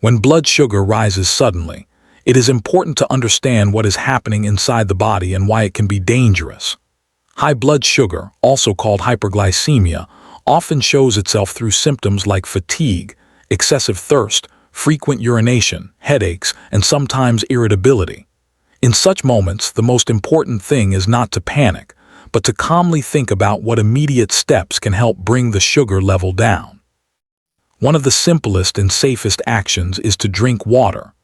When blood sugar rises suddenly, it is important to understand what is happening inside the body and why it can be dangerous. High blood sugar, also called hyperglycemia, often shows itself through symptoms like fatigue, excessive thirst, frequent urination, headaches, and sometimes irritability. In such moments, the most important thing is not to panic, but to calmly think about what immediate steps can help bring the sugar level down. One of the simplest and safest actions is to drink water.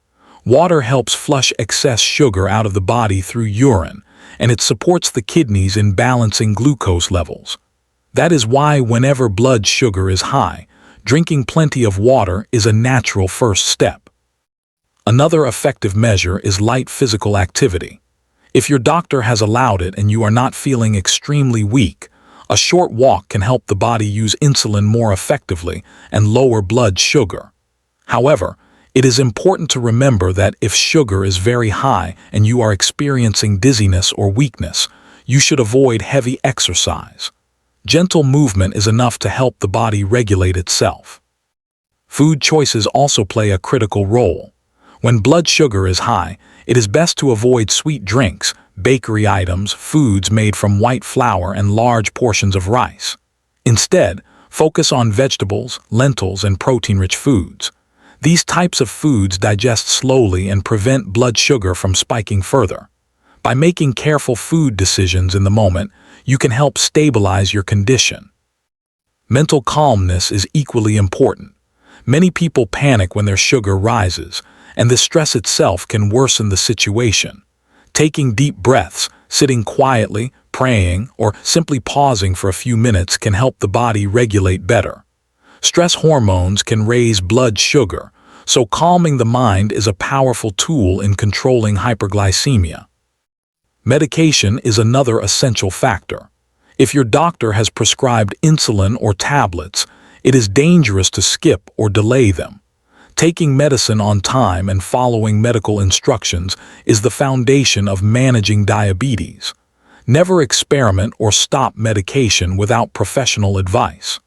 Water helps flush excess sugar out of the body through urine, and it supports the kidneys in balancing glucose levels. That is why whenever blood sugar is high, drinking plenty of water is a natural first step. Another effective measure is light physical activity. If your doctor has allowed it and you are not feeling extremely weak, a short walk can help the body use insulin more effectively and lower blood sugar. However, it is important to remember that if sugar is very high and you are experiencing dizziness or weakness, you should avoid heavy exercise. Gentle movement is enough to help the body regulate itself. Food choices also play a critical role. When blood sugar is high, it is best to avoid sweet drinks, bakery items, foods made from white flour, and large portions of rice. Instead, focus on vegetables, lentils, and protein-rich foods. These types of foods digest slowly and prevent blood sugar from spiking further. By making careful food decisions in the moment, you can help stabilize your condition. Mental calmness is equally important. Many people panic when their sugar rises, and the stress itself can worsen the situation. Taking deep breaths, sitting quietly, praying, or simply pausing for a few minutes can help the body regulate better. Stress hormones can raise blood sugar, so calming the mind is a powerful tool in controlling hyperglycemia. Medication is another essential factor. If your doctor has prescribed insulin or tablets, it is dangerous to skip or delay them. Taking medicine on time and following medical instructions is the foundation of managing diabetes. Never experiment or stop medication without professional advice.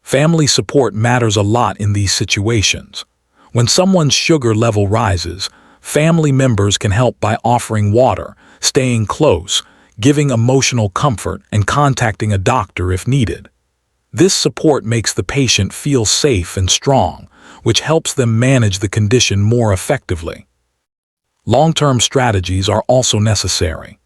Family support matters a lot in these situations. When someone's sugar level rises, family members can help by offering water, staying close, giving emotional comfort, and contacting a doctor if needed. This support makes the patient feel safe and strong, which helps them manage the condition more effectively. Long-term strategies are also necessary.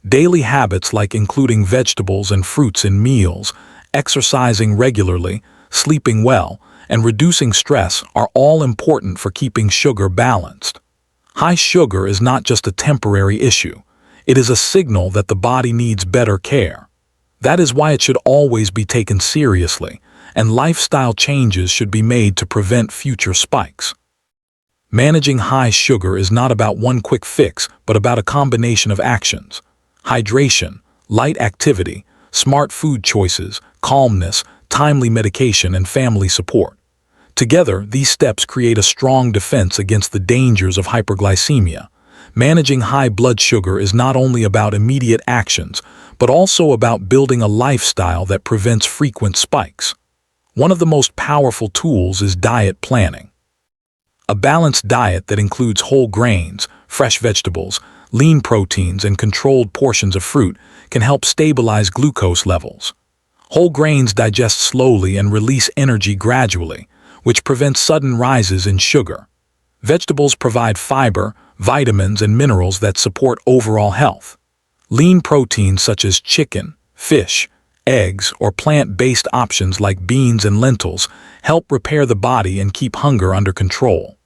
Daily habits like including vegetables and fruits in meals, exercising regularly, sleeping well, and reducing stress are all important for keeping sugar balanced. High sugar is not just a temporary issue. It is a signal that the body needs better care. That is why it should always be taken seriously, and lifestyle changes should be made to prevent future spikes. Managing high sugar is not about one quick fix, but about a combination of actions: hydration, light activity, smart food choices, calmness, timely medication, and family support. Together, these steps create a strong defense against the dangers of hyperglycemia. Managing high blood sugar is not only about immediate actions, but also about building a lifestyle that prevents frequent spikes. One of the most powerful tools is diet planning. A balanced diet that includes whole grains, fresh vegetables, lean proteins, and controlled portions of fruit can help stabilize glucose levels. Whole grains digest slowly and release energy gradually, which prevents sudden rises in sugar. Vegetables provide fiber, vitamins, and minerals that support overall health. Lean proteins such as chicken, fish, eggs, or plant-based options like beans and lentils help repair the body and keep hunger under control.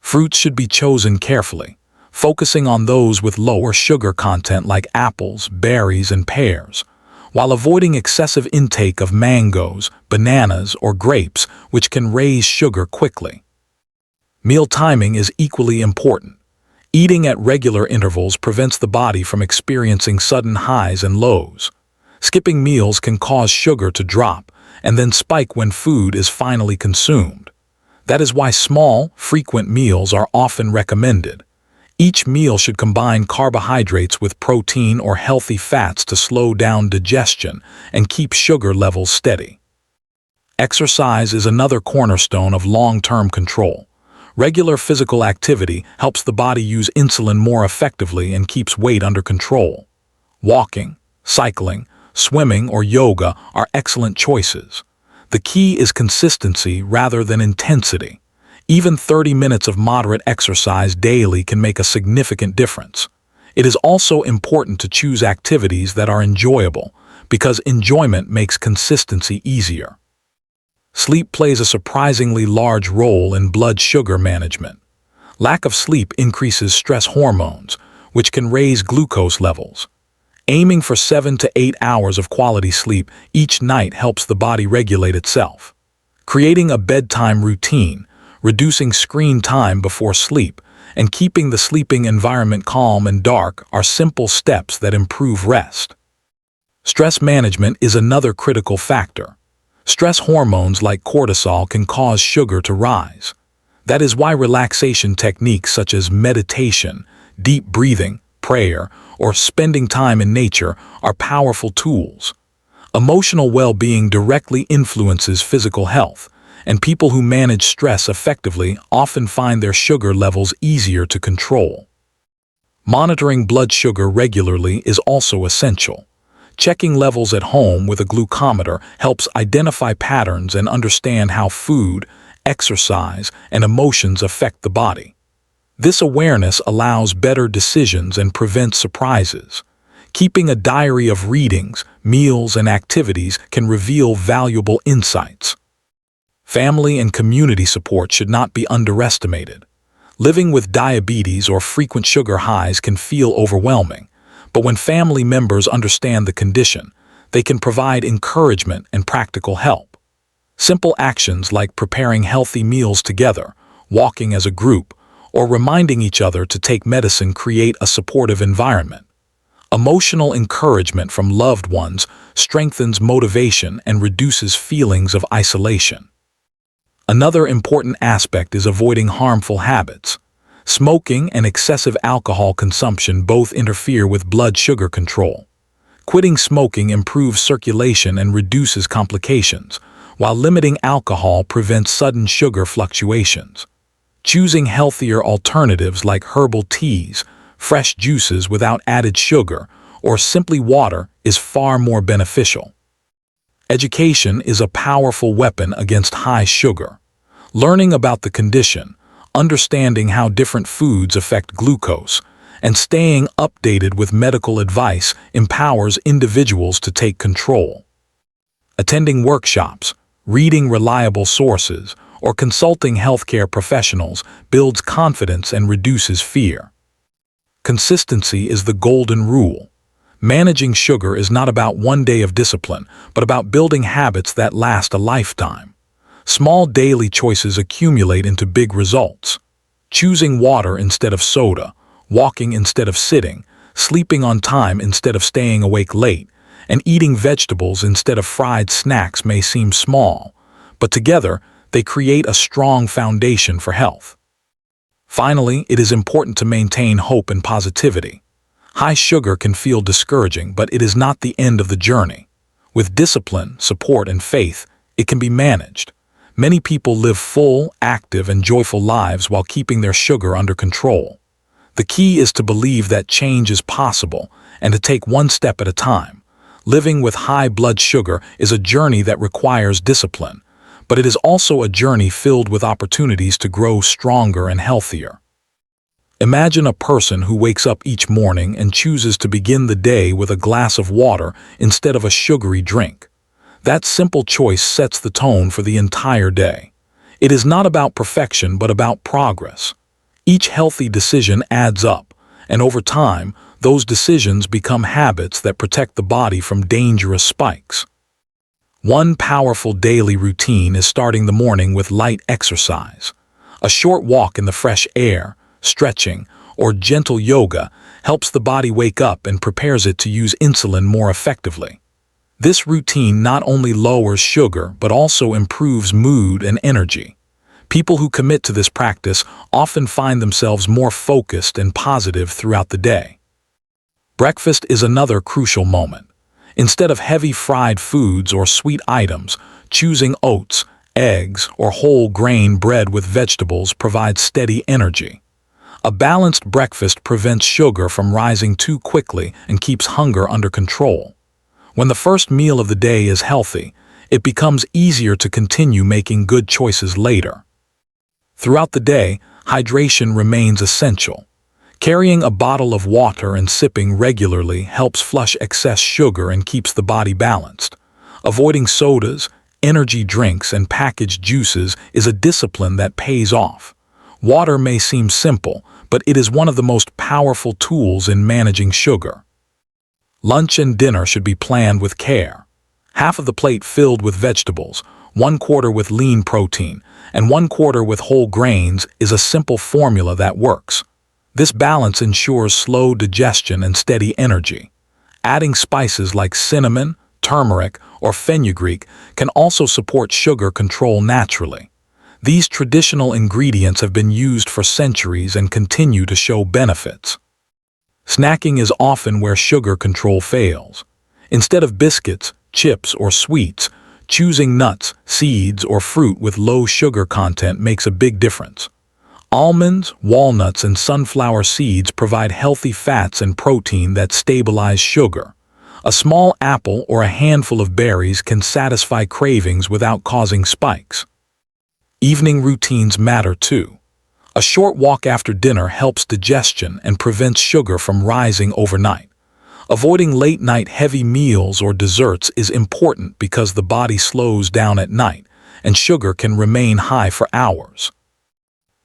Fruits should be chosen carefully, focusing on those with lower sugar content like apples, berries, and pears, while avoiding excessive intake of mangoes, bananas, or grapes, which can raise sugar quickly. Meal timing is equally important. Eating at regular intervals prevents the body from experiencing sudden highs and lows. Skipping meals can cause sugar to drop and then spike when food is finally consumed. That is why small, frequent meals are often recommended. Each meal should combine carbohydrates with protein or healthy fats to slow down digestion and keep sugar levels steady. Exercise is another cornerstone of long-term control. Regular physical activity helps the body use insulin more effectively and keeps weight under control. Walking, cycling, swimming, or yoga are excellent choices. The key is consistency rather than intensity. Even 30 minutes of moderate exercise daily can make a significant difference. It is also important to choose activities that are enjoyable, because enjoyment makes consistency easier. Sleep plays a surprisingly large role in blood sugar management. Lack of sleep increases stress hormones, which can raise glucose levels. Aiming for 7 to 8 hours of quality sleep each night helps the body regulate itself. Creating a bedtime routine, reducing screen time before sleep, and keeping the sleeping environment calm and dark are simple steps that improve rest. Stress management is another critical factor. Stress hormones like cortisol can cause sugar to rise. That is why relaxation techniques such as meditation, deep breathing, prayer, or spending time in nature are powerful tools. Emotional well-being directly influences physical health, and people who manage stress effectively often find their sugar levels easier to control. Monitoring blood sugar regularly is also essential. Checking levels at home with a glucometer helps identify patterns and understand how food, exercise, and emotions affect the body. This awareness allows better decisions and prevents surprises. Keeping a diary of readings, meals, and activities can reveal valuable insights. Family and community support should not be underestimated. Living with diabetes or frequent sugar highs can feel overwhelming, but when family members understand the condition, they can provide encouragement and practical help. Simple actions like preparing healthy meals together, walking as a group, or reminding each other to take medicine create a supportive environment. Emotional encouragement from loved ones strengthens motivation and reduces feelings of isolation. Another important aspect is avoiding harmful habits. Smoking and excessive alcohol consumption both interfere with blood sugar control. Quitting smoking improves circulation and reduces complications, while limiting alcohol prevents sudden sugar fluctuations. Choosing healthier alternatives like herbal teas, fresh juices without added sugar, or simply water is far more beneficial. Education is a powerful weapon against high sugar. Learning about the condition, understanding how different foods affect glucose, and staying updated with medical advice empowers individuals to take control. Attending workshops, reading reliable sources, or consulting healthcare professionals builds confidence and reduces fear. Consistency is the golden rule. Managing sugar is not about one day of discipline, but about building habits that last a lifetime. Small daily choices accumulate into big results. Choosing water instead of soda, walking instead of sitting, sleeping on time instead of staying awake late, and eating vegetables instead of fried snacks may seem small, but together they create a strong foundation for health. Finally, it is important to maintain hope and positivity. High sugar can feel discouraging, but it is not the end of the journey. With discipline, support, and faith, it can be managed. Many people live full, active, and joyful lives while keeping their sugar under control. The key is to believe that change is possible and to take one step at a time. Living with high blood sugar is a journey that requires discipline, but it is also a journey filled with opportunities to grow stronger and healthier. Imagine a person who wakes up each morning and chooses to begin the day with a glass of water instead of a sugary drink. That simple choice sets the tone for the entire day. It is not about perfection, but about progress. Each healthy decision adds up, and over time, those decisions become habits that protect the body from dangerous spikes. One powerful daily routine is starting the morning with light exercise. A short walk in the fresh air, stretching, or gentle yoga helps the body wake up and prepares it to use insulin more effectively. This routine not only lowers sugar but also improves mood and energy. People who commit to this practice often find themselves more focused and positive throughout the day. Breakfast is another crucial moment. Instead of heavy fried foods or sweet items, choosing oats, Eggs or whole grain bread with vegetables provide steady energy. A balanced breakfast prevents sugar from rising too quickly and keeps hunger under control. When the first meal of the day is healthy, it becomes easier to continue making good choices later. Throughout the day, hydration remains essential. Carrying a bottle of water and sipping regularly helps flush excess sugar and keeps the body balanced. Avoiding sodas, energy drinks, and packaged juices is a discipline that pays off. Water may seem simple, but it is one of the most powerful tools in managing sugar. Lunch and dinner should be planned with care. Half of the plate filled with vegetables, 1/4 with lean protein, and 1/4 with whole grains is a simple formula that works. This balance ensures slow digestion and steady energy. Adding spices like cinnamon, turmeric, or fenugreek can also support sugar control naturally. These traditional ingredients have been used for centuries and continue to show benefits. Snacking is often where sugar control fails. Instead of biscuits, chips, or sweets, choosing nuts, seeds, or fruit with low sugar content makes a big difference. Almonds, walnuts, and sunflower seeds provide healthy fats and protein that stabilize sugar. A small apple or a handful of berries can satisfy cravings without causing spikes. Evening routines matter too. A short walk after dinner helps digestion and prevents sugar from rising overnight. Avoiding late-night heavy meals or desserts is important because the body slows down at night, and sugar can remain high for hours.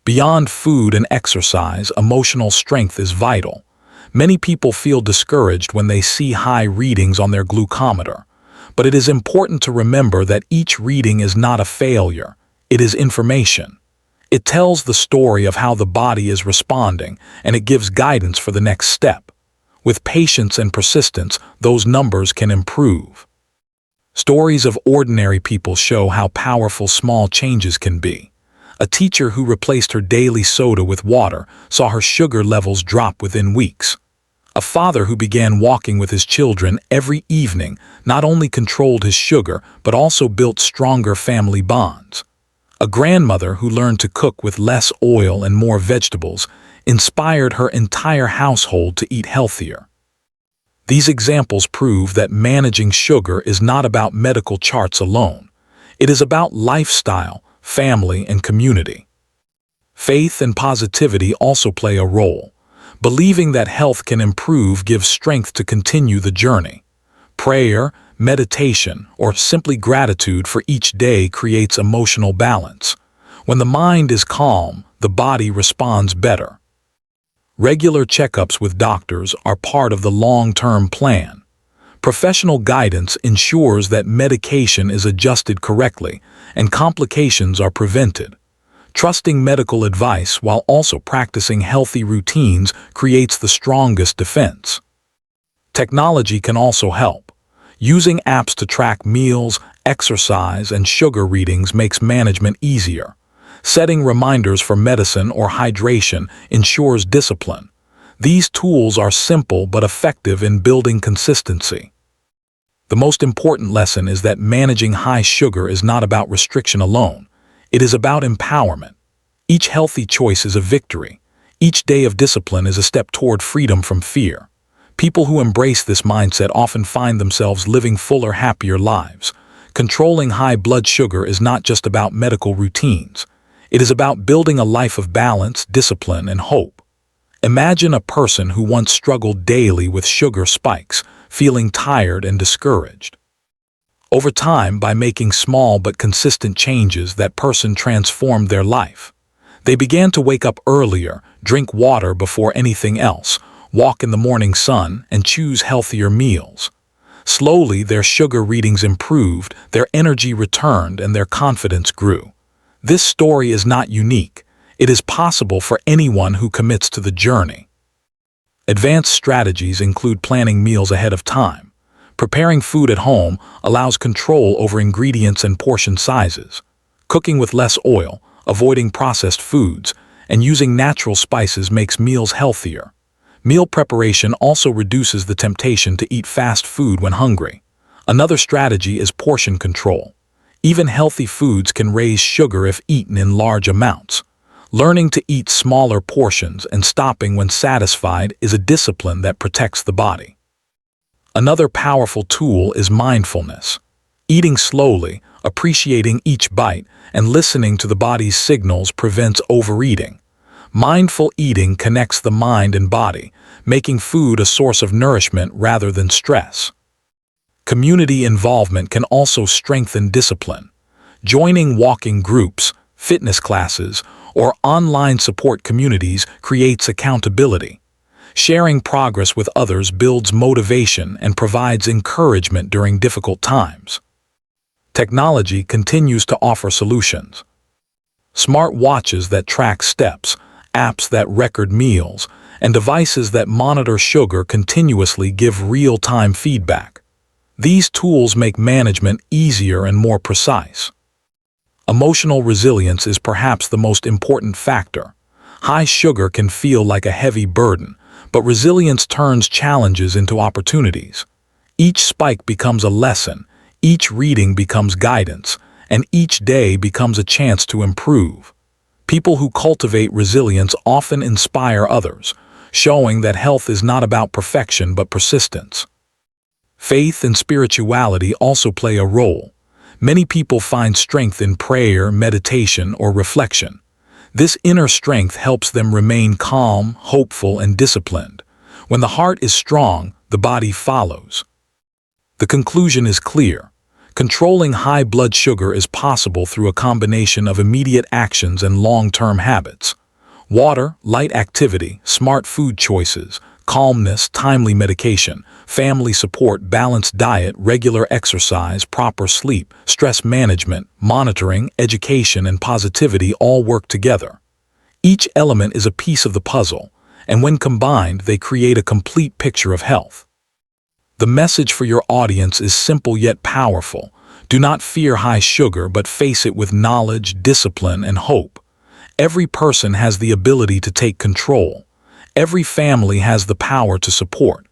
Beyond food and exercise, emotional strength is vital. Many people feel discouraged when they see high readings on their glucometer, but it is important to remember that each reading is not a failure. It is information. It tells the story of how the body is responding, and it gives guidance for the next step. With patience and persistence, those numbers can improve. Stories of ordinary people show how powerful small changes can be. A teacher who replaced her daily soda with water saw her sugar levels drop within weeks. A father who began walking with his children every evening not only controlled his sugar but also built stronger family bonds. A grandmother who learned to cook with less oil and more vegetables inspired her entire household to eat healthier. These examples prove that managing sugar is not about medical charts alone. It is about lifestyle, family, and community. Faith and positivity also play a role. Believing that health can improve gives strength to continue the journey. Prayer, meditation, or simply gratitude for each day creates emotional balance. When the mind is calm, the body responds better. Regular checkups with doctors are part of the long-term plan. Professional guidance ensures that medication is adjusted correctly and complications are prevented. Trusting medical advice while also practicing healthy routines creates the strongest defense. Technology can also help. Using apps to track meals, exercise, and sugar readings makes management easier. Setting reminders for medicine or hydration ensures discipline. These tools are simple but effective in building consistency. The most important lesson is that managing high sugar is not about restriction alone. It is about empowerment. Each healthy choice is a victory. Each day of discipline is a step toward freedom from fear. People who embrace this mindset often find themselves living fuller, happier lives. Controlling high blood sugar is not just about medical routines. It is about building a life of balance, discipline, and hope. Imagine a person who once struggled daily with sugar spikes, feeling tired and discouraged. Over time, by making small but consistent changes, that person transformed their life. They began to wake up earlier, drink water before anything else, walk in the morning sun, and choose healthier meals. Slowly, their sugar readings improved, their energy returned, and their confidence grew. This story is not unique. It is possible for anyone who commits to the journey. Advanced strategies include planning meals ahead of time. Preparing food at home allows control over ingredients and portion sizes. Cooking with less oil, avoiding processed foods, and using natural spices makes meals healthier. Meal preparation also reduces the temptation to eat fast food when hungry. Another strategy is portion control. Even healthy foods can raise sugar if eaten in large amounts. Learning to eat smaller portions and stopping when satisfied is a discipline that protects the body. Another powerful tool is mindfulness. Eating slowly, appreciating each bite, and listening to the body's signals prevents overeating. Mindful eating connects the mind and body, making food a source of nourishment rather than stress. Community involvement can also strengthen discipline. Joining walking groups, fitness classes, or online support communities creates accountability. Sharing progress with others builds motivation and provides encouragement during difficult times. Technology continues to offer solutions. Smart watches that track steps, apps that record meals, and devices that monitor sugar continuously give real-time feedback. These tools make management easier and more precise. Emotional resilience is perhaps the most important factor. High sugar can feel like a heavy burden, but resilience turns challenges into opportunities. Each spike becomes a lesson, each reading becomes guidance, and each day becomes a chance to improve. People who cultivate resilience often inspire others, showing that health is not about perfection but persistence. Faith and spirituality also play a role. Many people find strength in prayer, meditation, or reflection. This inner strength helps them remain calm, hopeful, and disciplined. When the heart is strong, the body follows. The conclusion is clear. Controlling high blood sugar is possible through a combination of immediate actions and long-term habits. Water, light activity, smart food choices, calmness, timely medication, family support, balanced diet, regular exercise, proper sleep, stress management, monitoring, education, and positivity all work together. Each element is a piece of the puzzle, and when combined, they create a complete picture of health. The message for your audience is simple yet powerful. Do not fear high sugar, but face it with knowledge, discipline, and hope. Every person has the ability to take control. Every family has the power to support.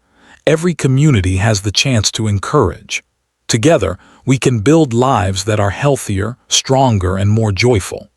Every community has the chance to encourage. Together, we can build lives that are healthier, stronger, and more joyful.